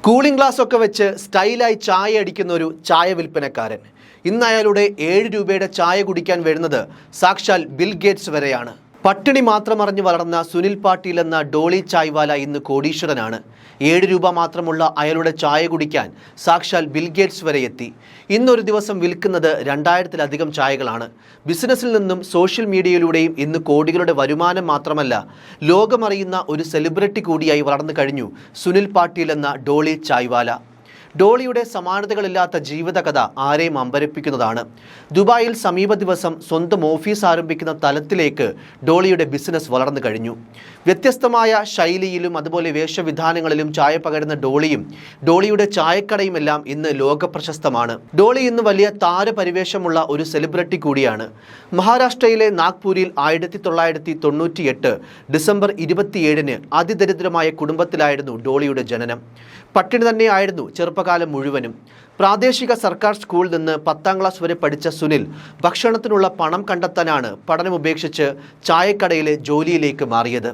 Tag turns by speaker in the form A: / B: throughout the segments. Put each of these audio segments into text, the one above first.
A: Cooling glass ഒക്കെ വെച്ച് സ്റ്റൈലായി ചായ അടിക്കുന്ന ഒരു ചായ വിൽപ്പനക്കാരൻ. ഇന്ന് അയാളുടെ 7 രൂപയുടെ ചായ കുടിക്കാൻ വരുന്നത് സാക്ഷാൽ ബിൽ ഗേറ്റ്സ് വരെയാണ്. പട്ടിണി മാത്രം അറിഞ്ഞു വളർന്ന സുനിൽ പാട്ടീൽ എന്ന ഡോളി ചായ്വാല ഇന്ന് കോടീശ്വരനാണ്. 7 രൂപ മാത്രമുള്ള അയാളുടെ ചായ കുടിക്കാൻ സാക്ഷാൽ ബിൽ ഗേറ്റ്സ് വരെ എത്തി. ഇന്നൊരു ദിവസം വിൽക്കുന്നത് 2000-ലധികം ചായകളാണ്. ബിസിനസ്സിൽ നിന്നും സോഷ്യൽ മീഡിയയിലൂടെയും ഇന്ന് കോടികളുടെ വരുമാനം മാത്രമല്ല, ലോകമറിയുന്ന ഒരു സെലിബ്രിറ്റി കൂടിയായി വളർന്നു കഴിഞ്ഞു സുനിൽ പാട്ടീൽ എന്ന ഡോളി ചായ്വാല. ഡോളിയുടെ സമാനതകളില്ലാത്ത ജീവിതകഥ ആരെയും അമ്പരപ്പിക്കുന്നതാണ്. ദുബായിൽ സമീപ ദിവസം സ്വന്തം ഓഫീസ് ആരംഭിക്കുന്ന തലത്തിലേക്ക് ഡോളിയുടെ ബിസിനസ് വളർന്നു കഴിഞ്ഞു. വ്യത്യസ്തമായ ശൈലിയിലും അതുപോലെ വേഷവിധാനങ്ങളിലും ചായ പകരുന്ന ഡോളിയുടെ ചായക്കടയുമെല്ലാം ഇന്ന് ലോകപ്രശസ്തമാണ്. ഡോളി ഇന്ന് വലിയ താരപരിവേഷമുള്ള ഒരു സെലിബ്രിറ്റി കൂടിയാണ്. മഹാരാഷ്ട്രയിലെ നാഗ്പൂരിൽ 1998 ഡിസംബർ 27 അതിദരിദ്രമായ കുടുംബത്തിലായിരുന്നു ഡോളിയുടെ ജനനം. പട്ടിണി തന്നെയായിരുന്നു ചെറുപ്പകാലം മുഴുവനും. പ്രാദേശിക സർക്കാർ സ്കൂളിൽ നിന്ന് 10ാം ക്ലാസ് വരെ പഠിച്ച സുനിൽ ഭക്ഷണത്തിനുള്ള പണം കണ്ടെത്താനാണ് പഠനം ഉപേക്ഷിച്ച് ചായക്കടയിലെ ജോലിയിലേക്ക് മാറിയത്.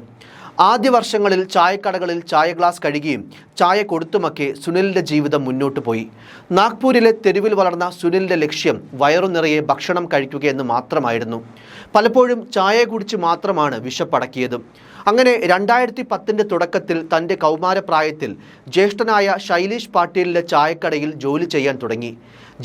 A: ആദ്യ വർഷങ്ങളിൽ ചായക്കടകളിൽ ചായ ഗ്ലാസ് കഴുകിയും ചായ കൊടുത്തുമൊക്കെ സുനിലിൻ്റെ ജീവിതം മുന്നോട്ട് പോയി. നാഗ്പൂരിലെ തെരുവിൽ വളർന്ന സുനിലിൻ്റെ ലക്ഷ്യം വയറു നിറയെ ഭക്ഷണം കഴിക്കുകയെന്ന് മാത്രമായിരുന്നു. പലപ്പോഴും ചായ കുടിച്ച് മാത്രമാണ് വിശപ്പടക്കിയത്. അങ്ങനെ 2010 തുടക്കത്തിൽ തൻ്റെ കൗമാരപ്രായത്തിൽ ജ്യേഷ്ഠനായ ശൈലേഷ് പാട്ടീലിൻ്റെ ചായക്കടയിൽ ജോലി ചെയ്യാൻ തുടങ്ങി.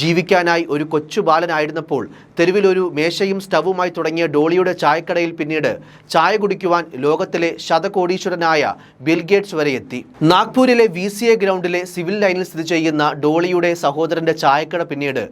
A: ജീവിക്കാനായി ഒരു കൊച്ചു ബാലനായിരുന്നപ്പോൾ തെരുവിലൊരു മേശയും സ്റ്റവുമായി തുടങ്ങിയ ഡോളിയുടെ ചായക്കടയിൽ പിന്നീട് ചായ കുടിക്കുവാൻ ലോകത്തിലെ ശതകോടീശ്വരനായ ബിൽ ഗേറ്റ്സ് വരെ എത്തി. നാഗ്പൂരിലെ VCA ഗ്രൗണ്ടിലെ സിവിൽ ലൈനിൽ സ്ഥിതി ചെയ്യുന്ന ഡോളിയുടെ സഹോദരൻ്റെ ചായക്കട പിന്നീട്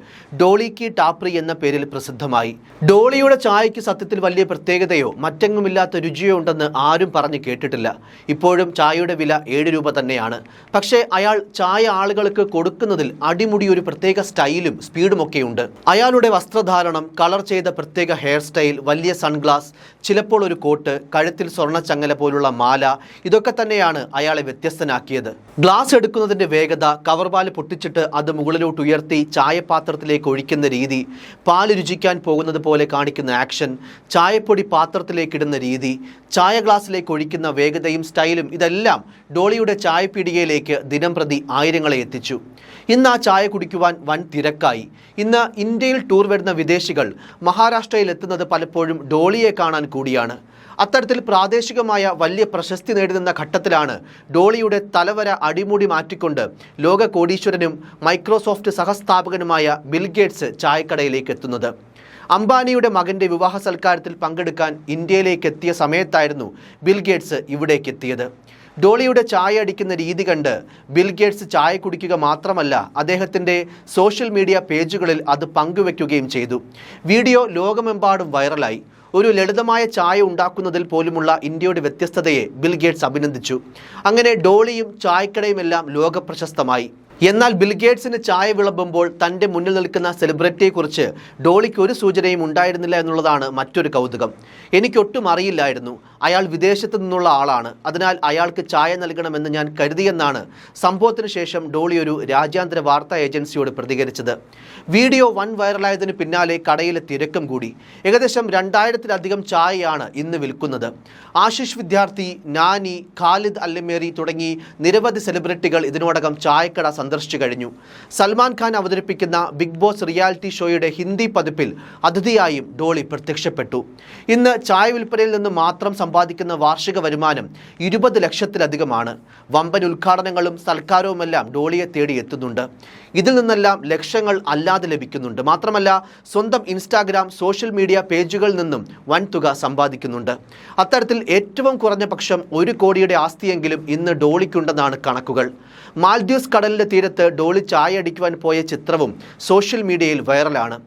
A: ഡോളിക്ക് ടാപ്രി എന്ന പേരിൽ പ്രസിദ്ധമായി. ഡോളിയുടെ ചായയ്ക്ക് സത്യത്തിൽ വലിയ പ്രത്യേകതയോ മറ്റെങ്ങുമില്ലാത്ത രുചിയോ ഉണ്ടെന്ന് ആരും പറഞ്ഞു കേട്ടിട്ടില്ല. ഇപ്പോഴും ചായയുടെ വില 7 രൂപ തന്നെയാണ്. പക്ഷേ അയാൾ ചായ ആളുകൾക്ക് കൊടുക്കുന്നതിൽ അടിമുടി ഒരു പ്രത്യേക സ്റ്റൈലും സ്പീഡുമൊക്കെയുണ്ട്. അയാളുടെ വസ്ത്രധാരണം, കളർ ചെയ്ത പ്രത്യേക ഹെയർ സ്റ്റൈൽ, വലിയ സൺഗ്ലാസ്, ചിലപ്പോൾ ഒരു കോട്ട്, കഴുത്തിൽ സ്വർണ്ണച്ചങ്ങല പോലുള്ള മാല, ഇതൊക്കെ തന്നെയാണ് അയാളെ വ്യത്യസ്തനാക്കിയത്. ഗ്ലാസ് എടുക്കുന്നതിൻ്റെ വേഗത, കവർപാല് പൊട്ടിച്ചിട്ട് അത് മുകളിലോട്ട് ഉയർത്തി ചായപാത്രത്തിലേക്ക് ഒഴിക്കുന്ന രീതി, പാല് രുചിക്കാൻ പോകുന്നത് പോലെ കാണിക്കുന്ന ആക്ഷൻ, ചായപ്പൊടി പാത്രത്തിലേക്കിടുന്ന രീതി, ചായ ഗ്ലാസ്സിലേക്ക് ഒഴിക്കുന്ന വേഗതയും സ്റ്റൈലും, ഇതെല്ലാം ഡോളിയുടെ ചായപ്പീടികയിലേക്ക് ദിനംപ്രതി ആയിരങ്ങളെ എത്തിച്ചു. ഇന്ന് ആ ചായ കുടിക്കുവാൻ വൻ തിരക്കായി. ഇന്ന് ഇന്ത്യയിൽ ടൂർ വരുന്ന വിദേശികൾ മഹാരാഷ്ട്രയിൽ എത്തുന്നത് പലപ്പോഴും ഡോളിയെ കാണാൻ കൂടിയാണ്. അത്തരത്തിൽ പ്രാദേശികമായ വലിയ പ്രശസ്തി നേടുന്ന ഘട്ടത്തിലാണ് ഡോളിയുടെ തലവര അടിമുടി മാറ്റിക്കൊണ്ട് ലോക കോടീശ്വരനും മൈക്രോസോഫ്റ്റ് സഹസ്ഥാപകനുമായ ബിൽ ഗേറ്റ്സ് ചായക്കടയിലേക്ക് എത്തുന്നത്. അംബാനിയുടെ മകൻ്റെ വിവാഹ സൽക്കാരത്തിൽ പങ്കെടുക്കാൻ ഇന്ത്യയിലേക്ക് എത്തിയ സമയത്തായിരുന്നു ബിൽ ഗേറ്റ്സ് ഇവിടേക്ക് എത്തിയത്. ഡോളിയുടെ ചായ അടിക്കുന്ന രീതി കണ്ട് ബിൽ ഗേറ്റ്സ് ചായ കുടിക്കുക മാത്രമല്ല, അദ്ദേഹത്തിൻ്റെ സോഷ്യൽ മീഡിയ പേജുകളിൽ അത് പങ്കുവെക്കുകയും ചെയ്തു. വീഡിയോ ലോകമെമ്പാടും വൈറലായി. ഒരു ലളിതമായ ചായ ഉണ്ടാക്കുന്നതിൽ പോലുമുള്ള ഇന്ത്യയുടെ വ്യത്യസ്തതയെ ബിൽ ഗേറ്റ്സ് അഭിനന്ദിച്ചു. അങ്ങനെ ഡോളിയും ചായക്കടയുമെല്ലാം ലോകപ്രശസ്തമായി. എന്നാൽ ബിൽ ഗേറ്റ്സിന് ചായ വിളമ്പുമ്പോൾ തൻ്റെ മുന്നിൽ നിൽക്കുന്ന സെലിബ്രിറ്റിയെക്കുറിച്ച് ഡോളിക്ക് ഒരു സൂചനയും ഉണ്ടായിരുന്നില്ല എന്നുള്ളതാണ് മറ്റൊരു കൗതുകം. എനിക്കൊട്ടും അറിയില്ലായിരുന്നു. അയാൾ വിദേശത്ത് നിന്നുള്ള ആളാണ്, അതിനാൽ അയാൾക്ക് ചായ നൽകണമെന്ന് ഞാൻ കരുതിയെന്നാണ് സംഭവത്തിന് ശേഷം ഡോളി ഒരു രാജ്യാന്തര വാർത്താ ഏജൻസിയോട് പ്രതികരിച്ചത്. വീഡിയോ വൻ വൈറലായതിനു പിന്നാലെ കടയിലെ തിരക്കും കൂടി. ഏകദേശം 2000-ലധികം ചായയാണ് ഇന്ന് വിൽക്കുന്നത്. ആശിഷ് വിദ്യാർത്ഥി, നാനി, ഖാലിദ് അല്ലമേരി തുടങ്ങി നിരവധി സെലിബ്രിറ്റികൾ ഇതിനോടകം ചായക്കട സന്ദർശിച്ചു കഴിഞ്ഞു. സൽമാൻ ഖാൻ അവതരിപ്പിക്കുന്ന ബിഗ് ബോസ് റിയാലിറ്റി ഷോയുടെ ഹിന്ദി പതിപ്പിൽ അതിഥിയായും ഡോളി പ്രത്യക്ഷപ്പെട്ടു. ഇന്ന് ചായ വിൽപ്പനയിൽ നിന്ന് മാത്രം സമ്പാദിക്കുന്ന വാർഷിക വരുമാനം 20 ലക്ഷത്തിലധികമാണ്. വമ്പൻ ഉദ്ഘാടനങ്ങളും സൽക്കാരവുമെല്ലാം ഡോളിയെ തേടി എത്തുന്നുണ്ട്. ഇതിൽ നിന്നെല്ലാം ലക്ഷങ്ങൾ അല്ലാതെ ലഭിക്കുന്നുണ്ട്. മാത്രമല്ല, സ്വന്തം ഇൻസ്റ്റാഗ്രാം, സോഷ്യൽ മീഡിയ പേജുകളിൽ നിന്നും വൻതുക സമ്പാദിക്കുന്നുണ്ട്. അത്തരത്തിൽ ഏറ്റവും കുറഞ്ഞ പക്ഷം 1 കോടിയുടെ ആസ്തിയെങ്കിലും ഇന്ന് ഡോളിക്കുണ്ടെന്നാണ് കണക്കുകൾ. മാൽദ്വീപ്സ് കടലിൻ്റെ തീരത്ത് ഡോളി ചായ അടിക്കുവാൻ പോയ ചിത്രവും സോഷ്യൽ മീഡിയയിൽ വൈറലാണ്.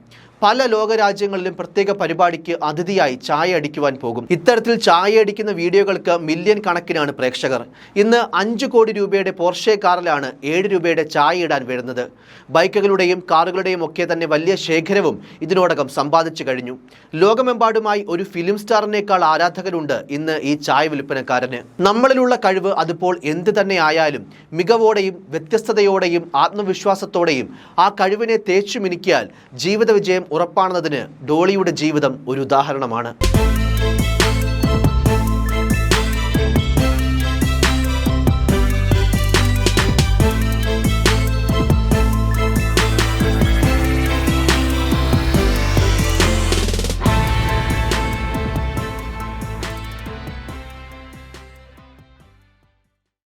A: പല ലോകരാജ്യങ്ങളിലും പ്രത്യേക പരിപാടിക്ക് അതിഥിയായി ചായ അടിക്കുവാൻ പോകും. ഇത്തരത്തിൽ ചായ അടിക്കുന്ന വീഡിയോകൾക്ക് മില്യൺ കണക്കിനാണ് പ്രേക്ഷകർ. ഇന്ന് 5 കോടി രൂപയുടെ പോർഷെ കാറിലാണ് 7 രൂപയുടെ ചായ ഇടാൻ വരുന്നത്. ബൈക്കുകളുടെയും കാറുകളുടെയും ഒക്കെ തന്നെ വലിയ ശേഖരവും ഇതിനോടകം സമ്പാദിച്ചു കഴിഞ്ഞു. ലോകമെമ്പാടുമായി ഒരു ഫിലിം സ്റ്റാറിനേക്കാൾ ആരാധകരുണ്ട് ഇന്ന് ഈ ചായ വിൽപ്പനക്കാരന്. നമ്മളിലുള്ള കഴിവ് അതിപ്പോൾ എന്ത് തന്നെ ആയാലും മികവോടെയും വ്യത്യസ്തതയോടെയും ആത്മവിശ്വാസത്തോടെയും ആ കഴിവിനെ തേച്ചു മിനുക്കിയാൽ ജീവിത വിജയം ഉറപ്പാണെന്നതിന് ഡോളിയുടെ ജീവിതം ഒരു ഉദാഹരണമാണ്.